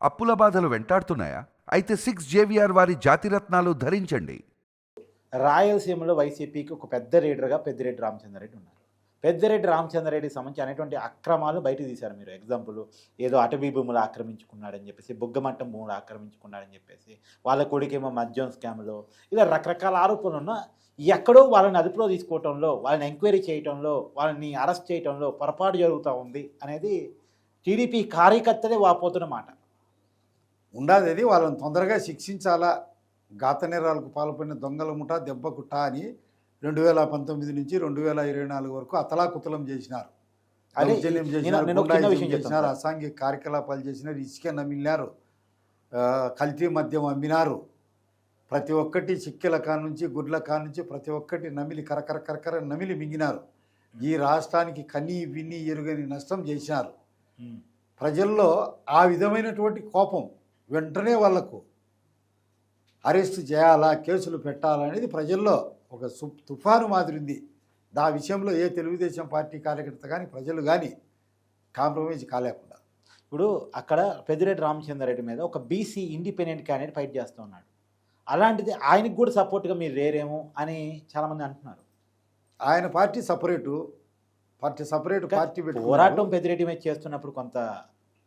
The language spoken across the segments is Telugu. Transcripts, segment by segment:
అప్పుల బాధలు వెంటాడుతున్నాయా? అయితే 6 జేవిఆర్ వారి జాతిరత్నాలు ధరించండి. రాయలసీమలో వైసీపీకి ఒక పెద్ద లీడర్గా పెద్దిరెడ్డి రామచంద్రారెడ్డి ఉన్నారు. పెద్దిరెడ్డి రామచంద్రారెడ్డికి సంబంధించి అనేటువంటి అక్రమాలు బయటకు తీశారు. మీరు ఎగ్జాంపుల్ ఏదో అటవీ భూములు ఆక్రమించుకున్నాడని చెప్పేసి, బుగ్గమట్టం భూములు ఆక్రమించుకున్నాడని చెప్పేసి, వాళ్ళ కొడుకేమో మద్యం స్కామ్లో, ఇలా రకరకాల ఆరోపణలు ఉన్నా ఎక్కడో వాళ్ళని అదుపులో తీసుకోవటంలో, వాళ్ళని ఎంక్వైరీ చేయటంలో, వాళ్ళని అరెస్ట్ చేయటంలో పొరపాటు జరుగుతూ ఉంది అనేది టీడీపీ కార్యకర్తలే వాపోతున్న మాట. ఉండాది అది వాళ్ళని తొందరగా శిక్షించాలా. ఘాత నేరాలకు పాల్పడిన దొంగల ముఠ దెబ్బకుట్ట అని 2019 నుంచి 2024 వరకు అతలాకుతలం చేసినారు. దౌర్జన్యం చేసినారు, గుండాయిజం చేసినారు, అసాంఘిక కార్యకలాపాలు చేసినారు, ఇసుక నమిలినారు, కల్తీ మద్యం అమ్మినారు. ప్రతి ఒక్కటి చిక్కెల కానుంచి గుడ్ల కానుంచి ప్రతి ఒక్కటి నమిలి కరకర నమిలి మింగినారు. ఈ రాష్ట్రానికి కనీ విని ఎరుగని నష్టం చేసినారు. ప్రజల్లో ఆ విధమైనటువంటి కోపం వెంటనే వాళ్లకు అరెస్ట్ చేయాలా, కేసులు పెట్టాలా అనేది ప్రజల్లో ఒక తుఫాను మాదిరి ఉంది. ఆ విషయంలో ఏ తెలుగుదేశం పార్టీ కార్యకర్త కానీ ప్రజలు కానీ కాంప్రమైజ్ కాలేకుండా. ఇప్పుడు అక్కడ పెద్దిరెడ్డి రామచంద్రారెడ్డి మీద ఒక బీసీ ఇండిపెండెంట్ క్యాండిడేట్ ఫైట్ చేస్తూ ఉన్నాడు. అలాంటిది ఆయనకు కూడా సపోర్ట్గా మీరు లేరేమో అని చాలామంది అంటున్నారు. ఆయన పార్టీ సపరేటు పార్టీ పోరాటం పెద్దిరెడ్డి మీద చేస్తున్నప్పుడు కొంత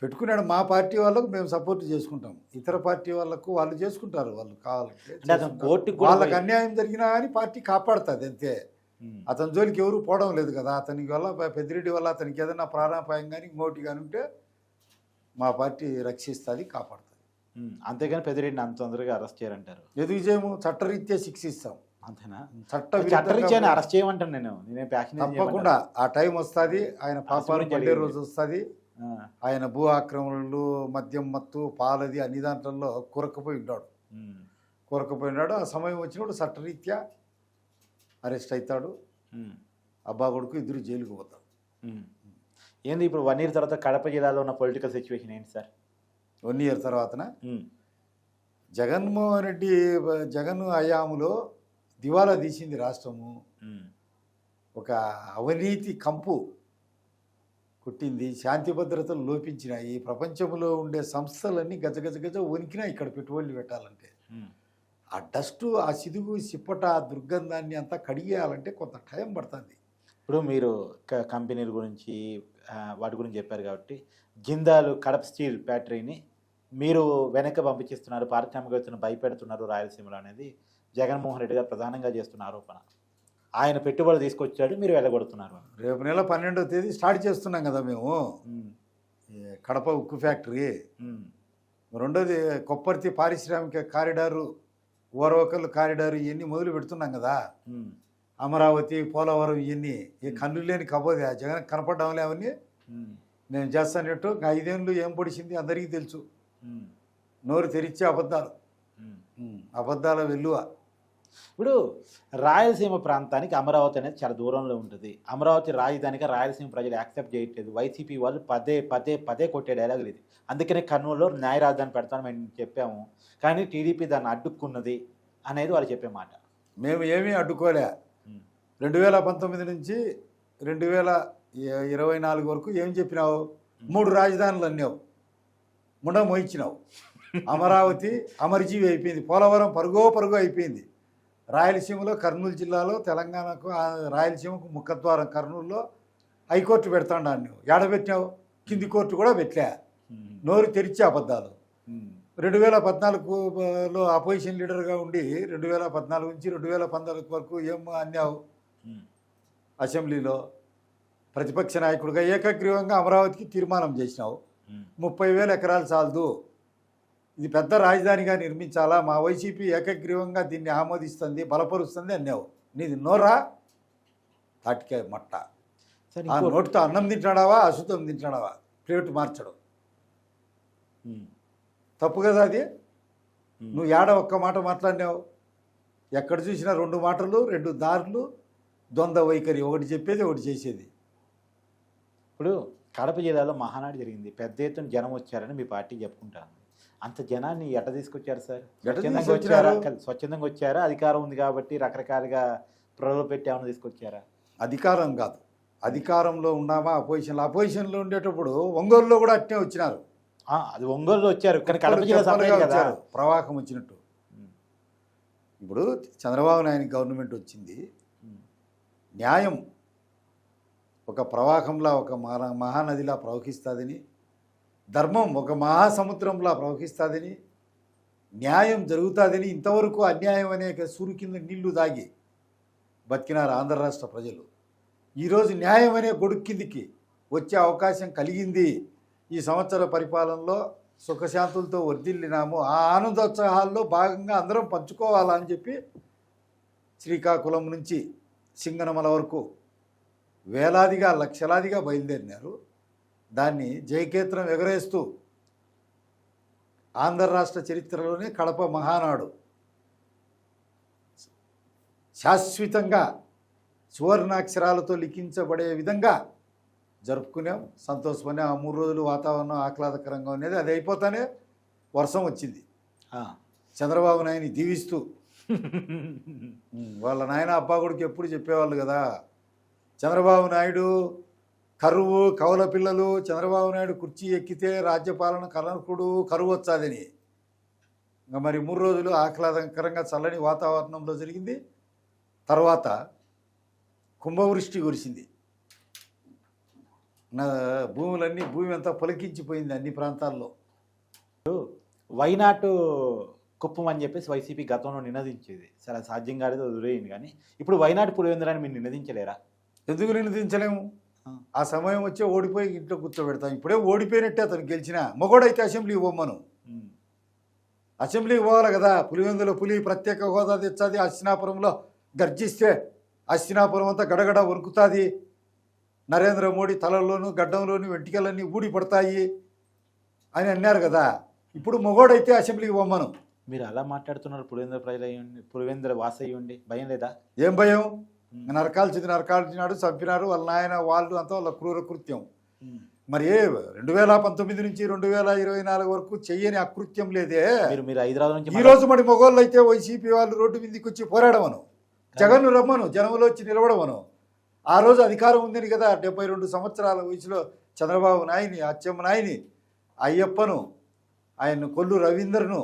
పెట్టుకున్నాడు. మా పార్టీ వాళ్ళకు మేము సపోర్ట్ చేసుకుంటాం, ఇతర పార్టీ వాళ్ళకు వాళ్ళు చేసుకుంటారు. వాళ్ళు కావాలంటే వాళ్ళకి అన్యాయం జరిగినా కానీ పార్టీ కాపాడుతుంది అంతే. అతని జోలికి ఎవరు పోవడం లేదు కదా. అతనికి వల్ల పెద్దిరెడ్డి వల్ల అతనికి ఏదైనా ప్రాణాపాయం కానీ ఇంకోటి కానీ ఉంటే మా పార్టీ రక్షిస్తుంది, కాపాడుతుంది. అంతేగాని పెద్దిరెడ్డిని అంత తొందరగా అరెస్ట్ చేయాలంటారు. ఎందుకు చేయము? చట్టరీత్యా శిక్షిస్తాం. అంతేనా? చట్టరీత్యా అరెస్ట్ చేయమంటాను నేను. తప్పకుండా ఆ టైం వస్తుంది. ఆయన పాపాలు పడే రోజు వస్తుంది. ఆయన భూ ఆక్రమణలు, మద్యం మత్తు, పాలది అన్ని దాంట్లో కూరకపోయి ఉన్నాడు. ఆ సమయం వచ్చినప్పుడు చట్టరీత్యా అరెస్ట్ అవుతాడు. అబ్బా కొడుకు ఇద్దరు జైలుకు పోతాడు. ఏంది ఇప్పుడు 1 year తర్వాత కడప జిల్లాలో ఉన్న పొలిటికల్ సిచ్యువేషన్ ఏంటి సార్? 1 year తర్వాతన జగన్మోహన్ రెడ్డి హయాంలో దివాలా తీసింది రాష్ట్రము. ఒక అవినీతి కంపు కొట్టింది, శాంతి భద్రతలు లోపించినాయి. ప్రపంచంలో ఉండే సంస్థలన్నీ గజ వణికినాయి ఇక్కడ పెట్టుబడులు పెట్టాలంటే. ఆ డస్టు, ఆ సిదుగు, సిప్పట, ఆ దుర్గంధాన్ని అంతా కడిగేయాలంటే కొంత టైం పడుతుంది. ఇప్పుడు మీరు కంపెనీల గురించి వాటి గురించి చెప్పారు కాబట్టి, జిందాల్ కడప స్టీల్ ఫ్యాక్టరీని మీరు వెనక్కి పంపించేస్తున్నారు, పారిశ్రామికవేత్తలను భయపెడుతున్నారు రాయలసీమలో అనేది జగన్మోహన్ రెడ్డి గారు ప్రధానంగా చేస్తున్న ఆరోపణ. ఆయన పెట్టుబడులు తీసుకొచ్చాడు, మీరు వెళ్ళగొడుతున్నారు. రేపు నెల 12వ తేదీ స్టార్ట్ చేస్తున్నాం కదా మేము కడప ఉక్కు ఫ్యాక్టరీ. రెండోది కొప్పర్తి పారిశ్రామిక కారిడారు, ఓరవకల్ కారిడారు, ఇవన్నీ మొదలు పెడుతున్నాం కదా. అమరావతి, పోలవరం, ఇవన్నీ ఈ కన్ను లేని కబోది జగన్ కనపడ్డాంలే. అవన్నీ నేను చేస్తానట్టు 5 ఏళ్ళు ఏం పొడిచింది అందరికీ తెలుసు. నోరు తెరిచే అబద్ధాల వెల్లువ. ఇప్పుడు రాయలసీమ ప్రాంతానికి అమరావతి అనేది చాలా దూరంలో ఉంటుంది. అమరావతి రాజధానిగా రాయలసీమ ప్రజలు యాక్సెప్ట్ చేయట్లేదు. వైసీపీ వాళ్ళు పదే కొట్టే డైలాగులు ఇది. అందుకనే కర్నూలులో న్యాయ రాజధాని పెడతాను మేము చెప్పాము, కానీ టీడీపీ దాన్ని అడ్డుకున్నది అనేది వాళ్ళు చెప్పే మాట. మేము ఏమీ అడ్డుకోలే. 2019 నుంచి 2024 వరకు ఏం చెప్పినావు? 3 రాజధానులు అన్నావు, ముండ మోయించినావు. అమరావతి అమరజీవి అయిపోయింది, పోలవరం పరుగు అయిపోయింది. రాయలసీమలో కర్నూలు జిల్లాలో తెలంగాణకు రాయలసీమకు ముఖద్వారం కర్నూలులో హైకోర్టు పెడతాడా? నువ్వు ఏడబెట్టినావు? కింది కోర్టు కూడా పెట్టలే. నోరు తెరిచే అబద్ధాలు. 2014లో అపోజిషన్ లీడర్గా ఉండి 2014 నుంచి 2014 వరకు ఏం అన్నావు? అసెంబ్లీలో ప్రతిపక్ష నాయకుడిగా ఏకగ్రీవంగా అమరావతికి తీర్మానం చేసినావు. 30,000 ఎకరాలు చాలదు, ఇది పెద్ద రాజధానిగా నిర్మించాలా, మా వైసీపీ ఏకగ్రీవంగా దీన్ని ఆమోదిస్తుంది, బలపరుస్తుంది అన్నావు. నీది నోరా తాటికాయ మట్ట. ఆ నోటితో అన్నం తింటాడావా, అశుద్ధం తింటాడావా? ప్లేట్ మార్చడం తప్పు కదా అది. నువ్వు ఒక్క మాట మాట్లాడినావు. ఎక్కడ చూసినా 2 మాటలు, 2 దారులు, ద్వంద్వ వైఖరి, ఒకటి చెప్పేది ఒకటి చేసేది. ఇప్పుడు కడప జిల్లాలో మహానాడు జరిగింది, పెద్ద ఎత్తున జనం వచ్చారని మీ పార్టీ చెప్పుకుంటాను. అంత జనాన్ని ఎట్ట తీసుకొచ్చారు సార్? స్వచ్ఛందంగా వచ్చారా? అధికారం ఉంది కాబట్టి రకరకాలుగా ప్రలోభ పెట్టి ఏమైనా తీసుకొచ్చారా? అధికారం కాదు, అధికారంలో ఉన్నామా అపోజిషన్లో ఉండేటప్పుడు ఒంగోలులో కూడా అట్నే వచ్చినారు. అది ఒంగోలులో వచ్చారు, కానీ కడప జిల్లా చెప్పలుగా సపరేట్ కదా. వచ్చారు, ప్రవాహం వచ్చినట్టు. ఇప్పుడు చంద్రబాబు నాయుడు గవర్నమెంట్ వచ్చింది, న్యాయం ఒక ప్రవాహంలా, ఒక మహానదిలా ప్రవహిస్తుందని, ధర్మం ఒక మహాసముద్రంలా ప్రవహిస్తుందని, న్యాయం జరుగుతుందని, ఇంతవరకు అన్యాయం అనే సూరు కింద నీళ్లు దాగి బతికినారు ఆంధ్ర రాష్ట్ర ప్రజలు. ఈరోజు న్యాయం అనే గొడుగు కిందికి వచ్చే అవకాశం కలిగింది. ఈ సంవత్సర పరిపాలనలో సుఖశాంతులతో వర్ధిల్లినాము. ఆ ఆనందోత్సాహాల్లో భాగంగా అందరం పంచుకోవాలని చెప్పి శ్రీకాకుళం నుంచి సింగనమల వరకు వేలాదిగా లక్షలాదిగా బయలుదేరినారు. దాన్ని జయకేతనం ఎగరేస్తూ ఆంధ్ర రాష్ట్ర చరిత్రలోనే కడప మహానాడు శాశ్వతంగా సువర్ణాక్షరాలతో లిఖించబడే విధంగా జరుపుకున్నాం, సంతోషమని. ఆ 3 రోజులు వాతావరణం ఆహ్లాదకరంగా ఉండేది. అది అయిపోతానే వర్షం వచ్చింది. చంద్రబాబు నాయుడిని దీవిస్తూ వాళ్ళ నాయన అబ్బా కొడుకు ఎప్పుడు చెప్పేవాళ్ళు కదా, చంద్రబాబు నాయుడు కరువు కవల పిల్లలు, చంద్రబాబు నాయుడు కుర్చీ ఎక్కితే రాజ్యపాలన కలనకుడు కరువు వచ్చాదని. ఇంకా మరి 3 రోజులు ఆహ్లాదకరంగా చల్లని వాతావరణంలో జరిగింది. తర్వాత కుంభవృష్టి కురిసింది. భూమి అంతా పొలకించిపోయింది అన్ని ప్రాంతాల్లో. వైనాటు కుప్పం అని చెప్పేసి వైసీపీ గతంలో నినదించేది. సరే సాధ్యం కాలేదు, వదిలేయండి. కానీ ఇప్పుడు వైనాటు పులివెందులని మీరు నినదించలేరా? ఎందుకు నినదించలేము? ఆ సమయం వచ్చే ఓడిపోయి ఇంట్లో కూర్చోబెడతాం. ఇప్పుడే ఓడిపోయినట్టే అతను గెలిచినా. మగోడైతే అసెంబ్లీకి పోమ్మను, అసెంబ్లీకి పోవాలి కదా. పులివెందులో పులి ప్రత్యేక హోదా తెచ్చాది, హస్తినాపురంలో గర్జిస్తే హస్తినాపురం అంతా గడగడ వణుకుతుంది, నరేంద్ర మోడీ తలల్లోనూ గడ్డంలోనూ వెంట్రుకలన్నీ ఊడి పడతాయి అని అన్నారు కదా. ఇప్పుడు మగోడైతే అసెంబ్లీకి పోమ్మను. మీరు అలా మాట్లాడుతున్నారు. పులివెందుల ప్రజలు అయ్యండి, పులివెందుల వాస అయ్యండి, భయం లేదా? ఏం భయం? నరకాల్చినాడు, చంపినారు వాళ్ళ నాయన, వాళ్ళు అంతా వాళ్ళ క్రూర కృత్యం. మరి 2019 నుంచి 2024 వరకు చెయ్యని అకృత్యం లేదే. మీరు హైదరాబాద్ నుంచి ఈ రోజు మరి మొగోళ్ళు అయితే వైసీపీ వాళ్ళు రోడ్డు మీదకి వచ్చి పోరాడమను, జగన్ను రమ్మను, జనంలో వచ్చి నిలబడమను. ఆ రోజు అధికారం ఉందని కదా. 72 సంవత్సరాల వయసులో చంద్రబాబు నాయుని, అచ్చెన్నాయుని, అయ్యప్పను, ఆయన కొల్లు రవీందర్ను,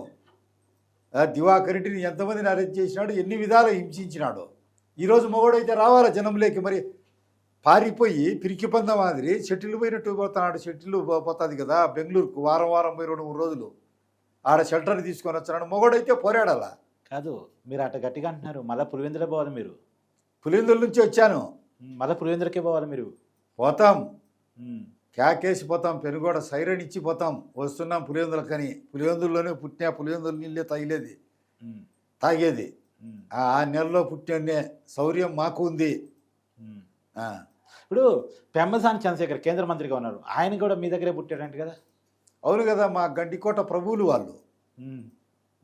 దివాకరెడ్డిని ఎంతమందిని అరెస్ట్ చేసినాడు, ఎన్ని విధాలు హింసించినాడు. ఈరోజు మొగోడైతే రావాలా జనంలోకి. మరి పారిపోయి పిరికి పంద మాదిరి షెటిల్ పోయినట్టు పోతున్నాడు. షెటిల్ పోతుంది కదా బెంగళూరుకు, వారం పోయి 2-3 రోజులు ఆడ షెల్టర్ తీసుకొని వచ్చినాడు. మొగోడైతే పోరాడాలా. కాదు, మీరు అట్ట గట్టిగా అంటున్నారు. మళ్ళీ పులివెందులే పోవాలి మీరు. పులివెందుల నుంచి వచ్చాను, మళ్ళీ పులివెందులకే పోవాలి మీరు. పోతాం, క్యాకేసి పోతాం, పెనుగోడ సైరన్ ఇచ్చి పోతాం. వస్తున్నాం పులివెందులకని. పులివెందుల్లోనే పుట్టినా, పులివెందుల నీళ్ళే తాగేది. ఆ నెలలో పుట్టినే శౌర్యం మాకు ఉంది. ఇప్పుడు పెమ్మసాని చంద్రశేఖర్ కేంద్ర మంత్రిగా ఉన్నారు, ఆయన కూడా మీ దగ్గరే పుట్టాడంట కదా. అవును కదా, మా గండికోట ప్రభువులు వాళ్ళు.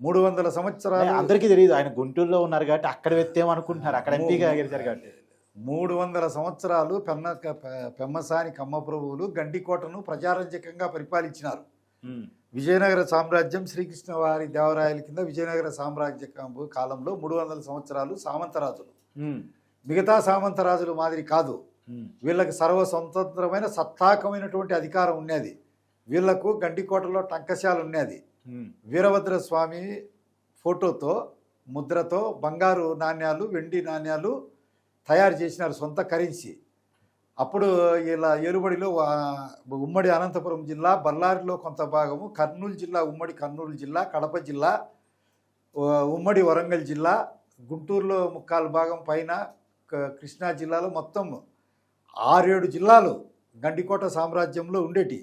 300 సంవత్సరాలు. అందరికీ తెలియదు, ఆయన గుంటూరులో ఉన్నారు కాబట్టి అక్కడ వెత్తేమనుకుంటున్నారు, అక్కడ ఎంపీగా గెలిచారు కాబట్టి. 300 సంవత్సరాలు పెమ్మసాని కమ్మ ప్రభువులు గండికోటను ప్రజారంజకంగా పరిపాలించినారు. విజయనగర సామ్రాజ్యం శ్రీకృష్ణ వారి దేవరాయల కింద విజయనగర సామ్రాజ్య కాలంలో 300 సంవత్సరాలు సామంతరాజులు. మిగతా సామంతరాజులు మాదిరి కాదు. వీళ్ళకి సర్వస్వతంత్రమైన సత్తాకమైనటువంటి అధికారం ఉన్నది. వీళ్లకు గండికోటలో టంకశాల ఉన్నది. వీరభద్రస్వామి ఫోటోతో, ముద్రతో బంగారు నాణ్యాలు, వెండి నాణ్యాలు తయారు చేసినారు, సొంత కరెన్సీ. అప్పుడు ఇలా ఏలుబడిలో ఉమ్మడి అనంతపురం జిల్లా, బళ్ళారిలో కొంత భాగము, కర్నూలు జిల్లా, ఉమ్మడి కర్నూలు జిల్లా, కడప జిల్లా, ఉమ్మడి వరంగల్ జిల్లా, గుంటూరులో 3/4 భాగం పైన, కృష్ణా జిల్లాలో మొత్తం 6-7 జిల్లాలు గండికోట సామ్రాజ్యంలో ఉండేటి.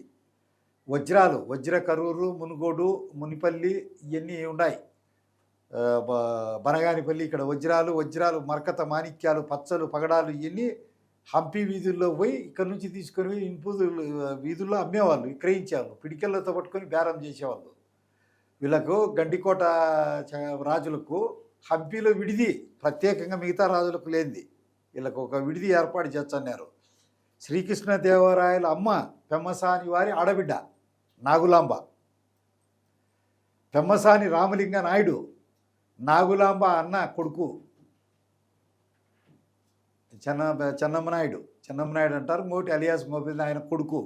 వజ్రాలు, వజ్ర కరూరు, మునుగోడు, మునిపల్లి ఇవన్నీ ఉన్నాయి. బనగానిపల్లి ఇక్కడ వజ్రాలు, మరకత మాణిక్యాలు, పచ్చలు, పగడాలు ఇవన్నీ హంపి వీధుల్లో పోయి ఇక్కడ నుంచి తీసుకొని ఇంపు వీధుల్లో అమ్మేవాళ్ళు, విక్రయించేవాళ్ళు, పిడికెళ్ళతో పట్టుకొని బేరం చేసేవాళ్ళు. వీళ్ళకు గండికోట రాజులకు హంపీలో విడిది ప్రత్యేకంగా మిగతా రాజులకు లేనిది. వీళ్ళకు ఒక విడిది ఏర్పాటు చేస్తున్నారు. శ్రీకృష్ణదేవరాయల అమ్మ పెమ్మసాని వారి ఆడబిడ్డ నాగులాంబ, పెమ్మసాని రామలింగ నాయుడు నాగులాంబ అన్న కొడుకు చెన్నమ్మనాయుడు అంటారు, మోటి అలియాస్ మోబిల్ ఆయన కొడుకు.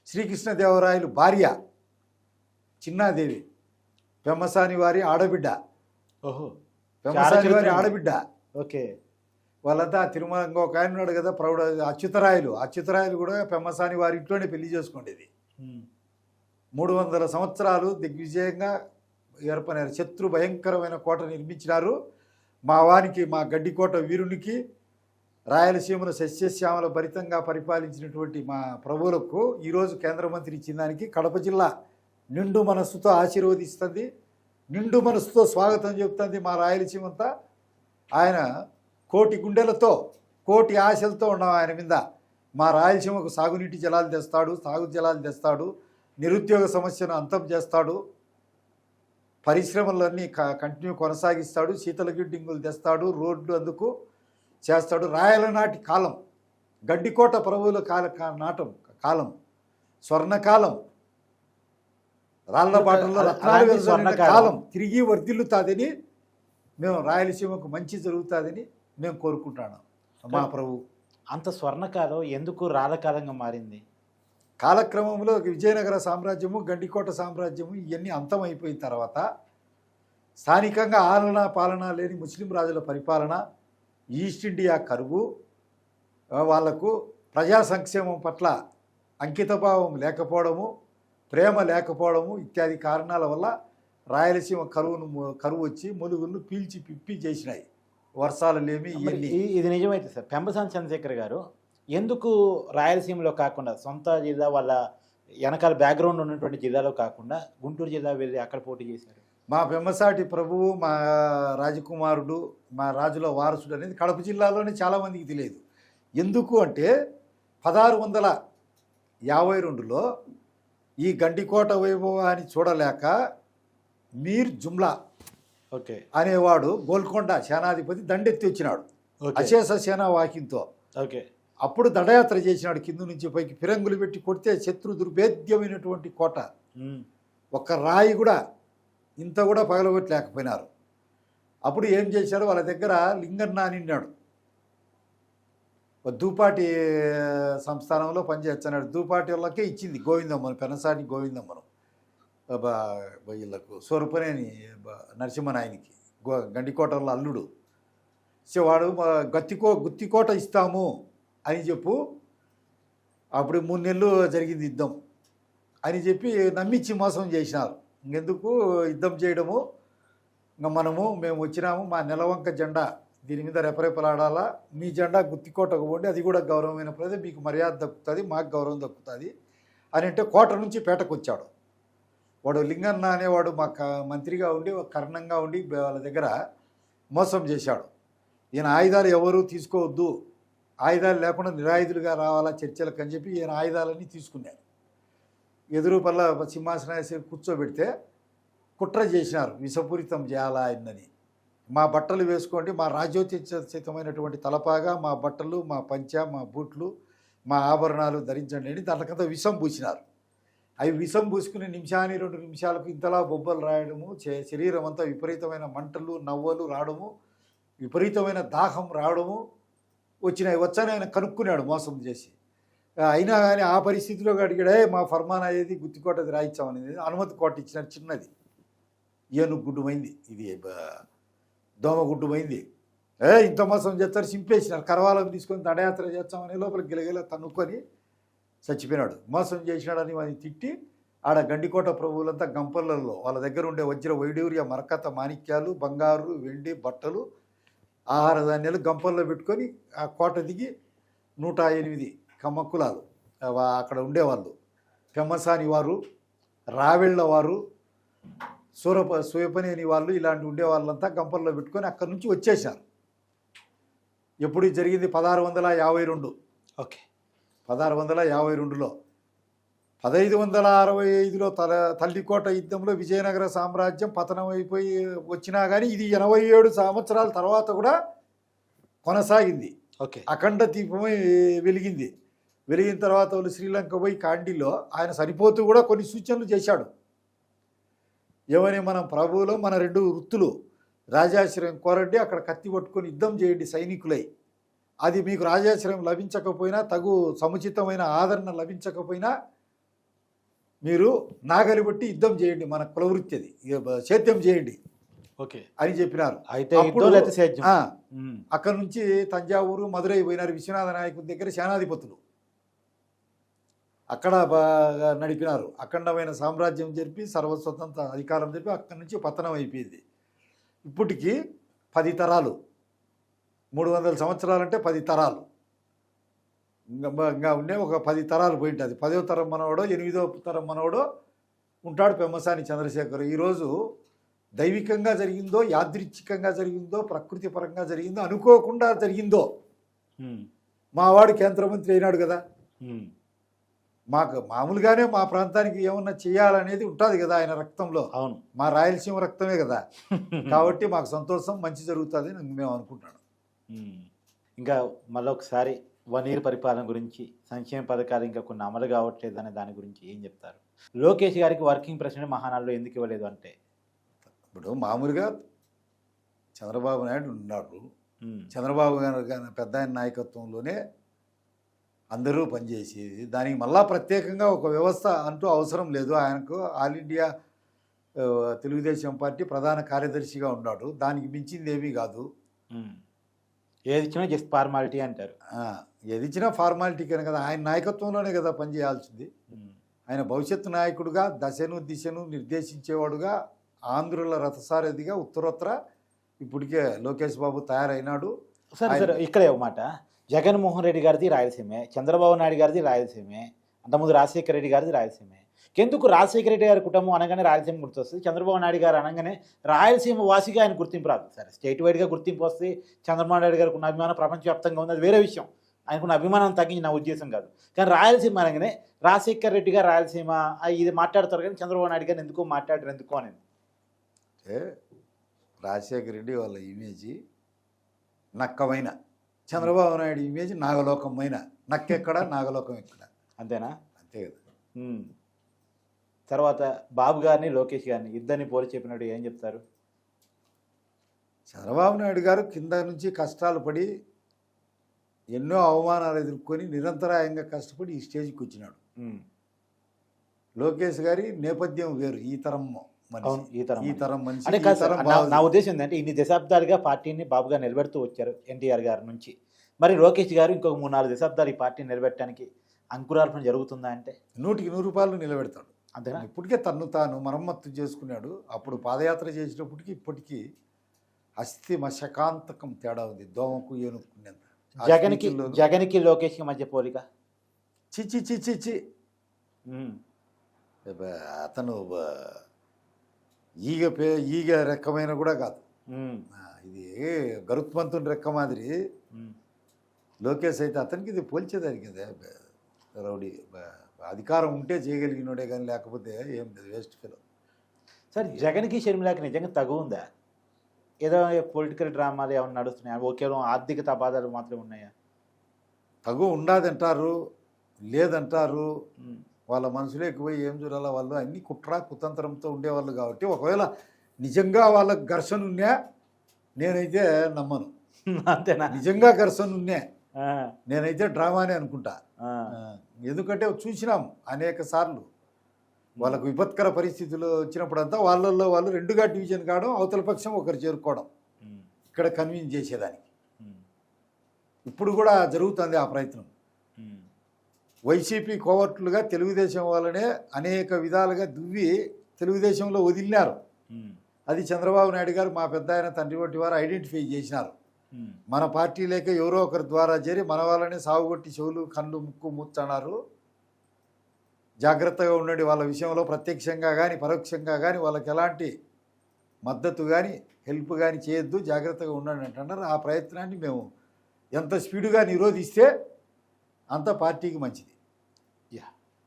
శ్రీకృష్ణదేవరాయలు భార్య చిన్నాదేవి పెమ్మసాని వారి ఆడబిడ్డ, ఓహో, పెమ్మసాని వారి ఆడబిడ్డ. ఓకే. వాళ్ళంతా తిరుమల ఇంకొక ఆయన ఉన్నాడు కదా ప్రౌఢ అచ్యుతరాయలు కూడా పెమ్మసాని వారి ఇంట్లోనే పెళ్లి చేసుకునేది. 300 సంవత్సరాలు దిగ్విజయంగా ఏర్పడినారు. శత్రు భయంకరమైన కోట నిర్మించినారు. మా వానికి, మా గడ్డికోట వీరునికి, రాయలసీమను సస్యశ్యామల భరితంగా పరిపాలించినటువంటి మా ప్రభువులకు ఈరోజు కేంద్ర మంత్రి ఇచ్చిన దానికి కడప జిల్లా నిండు మనస్సుతో ఆశీర్వదిస్తుంది, నిండు మనస్సుతో స్వాగతం చెబుతుంది. మా రాయలసీమంతా ఆయన కోటి గుండెలతో, కోటి ఆశలతో ఉన్నాం ఆయన మీద. మా రాయలసీమకు సాగునీటి జలాలు తెస్తాడు, సాగు జలాలు తెస్తాడు, నిరుద్యోగ సమస్యను అంతం చేస్తాడు, పరిశ్రమలన్నీ కంటిన్యూ కొనసాగిస్తాడు, శీతల గిడ్డింగులు తెస్తాడు, రోడ్లు అందుకు చేస్తాడు. రాయల నాటి కాలం, గడ్డికోట ప్రభువుల నాటం కాలం, స్వర్ణకాలం, రాళ్ల బాటల్లో రత్నాలు వెలువడిన కాలం తిరిగి వర్ధిల్లుతాదని, మేము రాయలసీమకు మంచి జరుగుతుందని మేము కోరుకుంటున్నాం. మా ప్రభు అంత స్వర్ణకాలం ఎందుకు రాళ్ళకాలంగా మారింది? కాలక్రమంలో విజయనగర సామ్రాజ్యము, గండికోట సామ్రాజ్యము ఇవన్నీ అంతమైపోయిన తర్వాత స్థానికంగా ఆలన పాలన లేని ముస్లిం రాజుల పరిపాలన, ఈస్ట్ ఇండియా కరువు, వాళ్లకు ప్రజా సంక్షేమం పట్ల అంకితభావం లేకపోవడము, ప్రేమ లేకపోవడము ఇత్యాది కారణాల వల్ల రాయలసీమ కరువు వచ్చి ములుగులను పీల్చి పిప్పి చేసినాయి. వర్షాలు లేమి. ఇది నిజమైతే సార్, పెంబసాని చంద్రశేఖర్ గారు ఎందుకు రాయలసీమలో కాకుండా సొంత జిల్లా, వాళ్ళ వెనకాల బ్యాక్గ్రౌండ్ ఉన్నటువంటి జిల్లాలో కాకుండా గుంటూరు జిల్లా వెళ్ళి అక్కడ పోటీ చేశారు? మా పెమ్మసాటి ప్రభువు, మా రాజకుమారుడు, మా రాజుల వారసుడు అనేది కడప జిల్లాలోనే చాలామందికి తెలియదు. ఎందుకు అంటే 1652లో ఈ గండికోట వైభవాన్ని చూడలేక మీర్ జుమ్లా అనేవాడు గోల్కొండ సేనాధిపతి దండెత్తి వచ్చినాడు అశేష సేనా వాకింతో. అప్పుడు దండయాత్ర చేసినాడు, కింద నుంచి పైకి ఫిరంగులు పెట్టి కొడితే శత్రు దుర్భేద్యమైనటువంటి కోట, ఒక్క రాయి కూడా ఇంత కూడా పగలగొట్టలేకపోయినారు. అప్పుడు ఏం చేశారు, వాళ్ళ దగ్గర లింగన్న నిన్నాడు, దూపాటి సంస్థానంలో పనిచేస్తున్నాడు. దూపాటి వాళ్ళకే ఇచ్చింది గోవిందమ్మను, పెనసాని గోవిందమ్మను, వీళ్ళకు సోరపనేని నరసింహనాయనికి, గండికోటలో అల్లుడు. సో వాడు గుత్తికోట ఇస్తాము అని చెప్పు. అప్పుడు 3 నెలలు జరిగింది యుద్ధం అని చెప్పి నమ్మించి మోసం చేసినారు. ఇంకెందుకు యుద్ధం చేయడము, ఇంకా మేము వచ్చినాము, మా నెలవంక జెండా దీని మీద రెపరెపలాడాలా, మీ జెండా గుత్తికోటకు పోండి, అది కూడా గౌరవమైన ప్రదేశం, మీకు మర్యాద దక్కుతుంది, మాకు గౌరవం దక్కుతుంది అని అంటే కోట నుంచి పేటకు వచ్చాడు. వాడు లింగన్న అనేవాడు మా మంత్రిగా ఉండి, కర్ణంగా ఉండి వాళ్ళ దగ్గర మోసం చేశాడు. ఈయన ఆయుధాలు ఎవరూ తీసుకోవద్దు, ఆయుధాలు లేకుండా నిరాయుధులుగా రావాలా చర్చలకు అని చెప్పి ఈయన ఆయుధాలన్నీ తీసుకున్నారు. ఎదురు పల్ల సింహాసనం కూర్చోబెడితే కుట్ర చేసినారు, విషపూరితం చేయాలా ఆయనని. మా బట్టలు వేసుకోండి, మా రాజ్యోచితమైనటువంటి తలపాగా, మా బట్టలు, మా పంచ, మా బూట్లు, మా ఆభరణాలు ధరించండి అని దాంట్లోకంతా విషం పూసినారు. అవి విషం పూసుకుని 2 నిమిషాలకు ఇంతలా బొబ్బలు రాయడము, శరీరం అంతా విపరీతమైన మంటలు, నవ్వలు రావడము, విపరీతమైన దాహం రావడము వచ్చాయని ఆయన కనుక్కున్నాడు మోసం చేసి. అయినా కానీ ఆ పరిస్థితిలో అడిగాడే, మా ఫర్మాన్ అయ్యేది గుత్తికోటది రాయించామనేది, అనుమతి కోట ఇచ్చినారు, చిన్నది ఏనుగు గుడ్డుమైంది, ఇది దోమ గుడ్డుమైంది. ఇంత మోసం చేస్తారు, సింపేసినారు, కరవాలకు తీసుకొని దండయాత్ర చేస్తామని లోపల గిలగిల తన్నుకొని చచ్చిపోయినాడు. మోసం చేసినాడని వాడిని తిట్టి ఆడ గండికోట ప్రభువులంతా గంపలలో వాళ్ళ దగ్గర ఉండే వజ్ర వైడూర్య మరకత మాణిక్యాలు, బంగారు, వెండి, బట్టలు, ఆహార ధాన్యాలు గంపల్లో పెట్టుకొని ఆ కోట దిగి 108 కమ్మక్కులాలు అక్కడ ఉండేవాళ్ళు, పెమ్మసాని వారు, రావెళ్ళ వారు, సూయపనేని వాళ్ళు, ఇలాంటి ఉండేవాళ్ళంతా గంపల్లో పెట్టుకొని అక్కడి నుంచి వచ్చేసారు. ఎప్పుడు జరిగింది 1652. 1652లో 1565లో తల్లికోట యుద్ధంలో విజయనగర సామ్రాజ్యం పతనం అయిపోయి వచ్చినా కానీ ఇది 87 సంవత్సరాల తర్వాత కూడా కొనసాగింది. అఖండ దీపమై వెలిగిన తర్వాత వాళ్ళు శ్రీలంక పోయి కాండీలో ఆయన సరిపోతూ కూడా కొన్ని సూచనలు చేశాడు. ఏమని, మనం ప్రభువులో మన 2 వృత్తులు రాజాశ్రయం కోరండి, అక్కడ కత్తి పట్టుకొని యుద్ధం చేయండి సైనికులై. అది మీకు రాజాశ్రయం లభించకపోయినా, తగు సముచితమైన ఆదరణ లభించకపోయినా మీరు నాగలి బట్టి యుద్ధం చేయండి, మన కులవృత్తి అది, సేద్యం చేయండి ఓకే. అని చెప్పినారు. అయితే అప్పుడు యుద్ధం లేకపోతే సేద్యం. ఆ, అక్కడ నుంచి తంజావూరు మదురై పోయినారు విశ్వనాథ నాయకుడి దగ్గర సేనాధిపతులు. అక్కడ బాగా నడిపినారు, అఖండమైన సామ్రాజ్యం జరిపి సర్వస్వతంత్ర అధికారం జరిపి అక్కడి నుంచి పతనం అయిపోయింది. ఇప్పటికి 10 తరాలు, 300 సంవత్సరాలంటే 10 తరాలు, ఇంకా ఉండే ఒక 10 తరాలు పోయింటుంది. 10వ తరం మనవాడో 8వ తరం మనవాడో ఉంటాడు పెమ్మసాని చంద్రశేఖర్. ఈరోజు దైవికంగా జరిగిందో, యాదృచ్ఛికంగా జరిగిందో, ప్రకృతి పరంగా జరిగిందో, అనుకోకుండా జరిగిందో, మావాడు కేంద్ర మంత్రి అయినాడు కదా. మాకు మామూలుగానే మా ప్రాంతానికి ఏమన్నా చేయాలనేది ఉంటుంది కదా ఆయన రక్తంలో. అవును, మా రాయలసీమ రక్తమే కదా. కాబట్టి మాకు సంతోషం, మంచి జరుగుతుంది అని మేము అనుకుంటున్నాం. ఇంకా మళ్ళొకసారి 1 ఇయర్ పరిపాలన గురించి, సంక్షేమ పథకాలు ఇంకా కొన్ని అమలు కావట్లేదు అనే దాని గురించి ఏం చెప్తారు? లోకేష్ గారికి వర్కింగ్ ప్రెసిడెంట్ మహానాడులో ఎందుకు ఇవ్వలేదు అంటే, ఇప్పుడు మామూలుగా చంద్రబాబు నాయుడు ఉన్నాడు, చంద్రబాబు గారు పెద్ద ఆయన నాయకత్వంలోనే అందరూ పనిచేసేది. దానికి మళ్ళా ప్రత్యేకంగా ఒక వ్యవస్థ అంటూ అవసరం లేదు. ఆయనకు ఆల్ ఇండియా తెలుగుదేశం పార్టీ ప్రధాన కార్యదర్శిగా ఉన్నాడు, దానికి మించింది ఏమీ కాదు. ఏది ఇచ్చినా జస్ట్ ఫార్మాలిటీ అంటారు. ఏది ఇచ్చినా ఫార్మాలిటీ కనుక కదా, ఆయన నాయకత్వంలోనే కదా పనిచేయాల్సింది. ఆయన భవిష్యత్తు నాయకుడుగా, దశను దిశను నిర్దేశించేవాడుగా, ఆంధ్రుల రథసారథిగా ఉత్తరోత్తర ఇప్పటికే లోకేష్ బాబు తయారైనాడు. సరే ఇక్కడే ఒక మాట, జగన్మోహన్ రెడ్డి గారిది రాయలసీమే, చంద్రబాబు నాయుడు గారిది రాయలసీమే, అంతకుముందు రాజశేఖర రెడ్డి గారిది రాయలసీమే. ఎందుకు రాజశేఖర రెడ్డి గారి కుటుంబం అనగానే రాయలసీమ గుర్తొస్తుంది, చంద్రబాబు నాయుడు గారు అనగానే రాయలసీమ వాసిగా ఆయన గుర్తింపు రాదు? సరే, స్టేట్ వైడ్గా గుర్తింపు వస్తే చంద్రబాబు నాయుడు గారికి ఉన్న అభిమానం ప్రపంచవ్యాప్తంగా ఉంది, అది వేరే విషయం. ఆయనకున్న అభిమానం తగ్గించి నా ఉద్దేశం కాదు. కానీ రాయలసీమ అనగానే రాజశేఖర రెడ్డి గారు రాయలసీమ ఇది మాట్లాడతారు, కానీ చంద్రబాబు నాయుడు గారిని ఎందుకో మాట్లాడరు, ఎందుకో అనేది. రాజశేఖర రెడ్డి వాళ్ళ ఇమేజీ నక్కమైన, చంద్రబాబు నాయుడు ఇమేజ్ నాగలోకమైన. నక్కెక్కడ, నాగలోకం ఎక్కడ, అంతేనా? అంతే కదా. తర్వాత బాబు గారిని, లోకేష్ గారిని ఇద్దరిని పోలి చెప్పినట్టు ఏం చెప్తారు? చంద్రబాబు నాయుడు గారు కింద నుంచి కష్టాలు పడి ఎన్నో అవమానాలు ఎదుర్కొని నిరంతరాయంగా కష్టపడి ఈ స్టేజ్కి వచ్చినాడు. లోకేష్ గారి నేపథ్యం వేరు, ఈ తరం మనిషి. నా ఉద్దేశం ఏంటంటే, ఇన్ని దశాబ్దాలుగా పార్టీని బాబు గారు నిలబెడుతూ వచ్చారు ఎన్టీఆర్ గారి నుంచి. మరి లోకేష్ గారు ఇంకొక 3-4 దశాబ్దాలు ఈ పార్టీని నిలబెట్టడానికి అంకురార్పణ జరుగుతుందా అంటే? 100కి 100 రూపాయలు నిలబెడతాడు. అంతేనా? ఇప్పటికే తను తాను మరమ్మత్తు చేసుకున్నాడు. అప్పుడు పాదయాత్ర చేసినప్పటికీ ఇప్పటికీ అస్థి మశకాంతకం తేడా ఉంది, దోమకు ఏనుకునేంత. జగన్కి లోకేష్కి మధ్య పోలిక చిచి అతను ఈగ రెక్కమైన కూడా కాదు, ఇది గరుత్మంతుని రెక్క మాదిరి. లోకేష్ అయితే అతనికి ఇది పోల్చేదానికి కదా, రౌడీ అధికారం ఉంటే చేయగలిగినోడే కానీ లేకపోతే ఏం వేస్ట్ ఫెలో. సార్, జగన్కి షర్మిలాకి నిజంగా తగు ఉందా? ఏదో పొలిటికల్ డ్రామాలు ఏమైనా నడుస్తున్నాయా? కేవలం ఆర్థిక తపాదాలు మాత్రమే ఉన్నాయా? తగు ఉండదంటారు, లేదంటారు. వాళ్ళ మనసులోకి పోయి ఏం చూడాలా, వాళ్ళు అన్ని కుట్ర కుతంత్రంతో ఉండేవాళ్ళు కాబట్టి ఒకవేళ నిజంగా వాళ్ళకి ఘర్షణ ఉన్నా నేనైతే నమ్మను. అంతేనా? నిజంగా ఘర్షణ ఉన్నా నేనైతే డ్రామానే అనుకుంటా. ఎందుకంటే చూసినాం అనేక సార్లు వాళ్ళకు విపత్కర పరిస్థితులు వచ్చినప్పుడంతా వాళ్ళల్లో వాళ్ళు 2గా డివిజన్ కావడం, అవతల పక్షం ఒకరు చేరుకోవడం, ఇక్కడ కన్విన్స్ చేసేదానికి. ఇప్పుడు కూడా జరుగుతుంది ఆ ప్రయత్నం. వైసీపీ కోవర్టులుగా తెలుగుదేశం వాళ్ళనే అనేక విధాలుగా దువ్వి తెలుగుదేశంలో వదిలినారు. అది చంద్రబాబు నాయుడు గారు, మా పెద్ద ఆయన తండ్రి వంటి వారు ఐడెంటిఫై చేసినారు. మన పార్టీ లేక ఎవరో ఒకరి ద్వారా చేరి మన వాళ్ళని సాగుగొట్టి చెవులు కళ్ళు ముక్కు ముచ్చన్నారు. జాగ్రత్తగా ఉండండి, వాళ్ళ విషయంలో ప్రత్యక్షంగా కానీ పరోక్షంగా కానీ వాళ్ళకి ఎలాంటి మద్దతు కానీ హెల్ప్ కానీ చేయొద్దు, జాగ్రత్తగా ఉండండి అంటున్నారు. ఆ ప్రయత్నాన్ని మేము ఎంత స్పీడుగా నిరోధిస్తే అంత పార్టీకి మంచిది.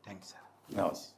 Thank you sir. నమస్తే.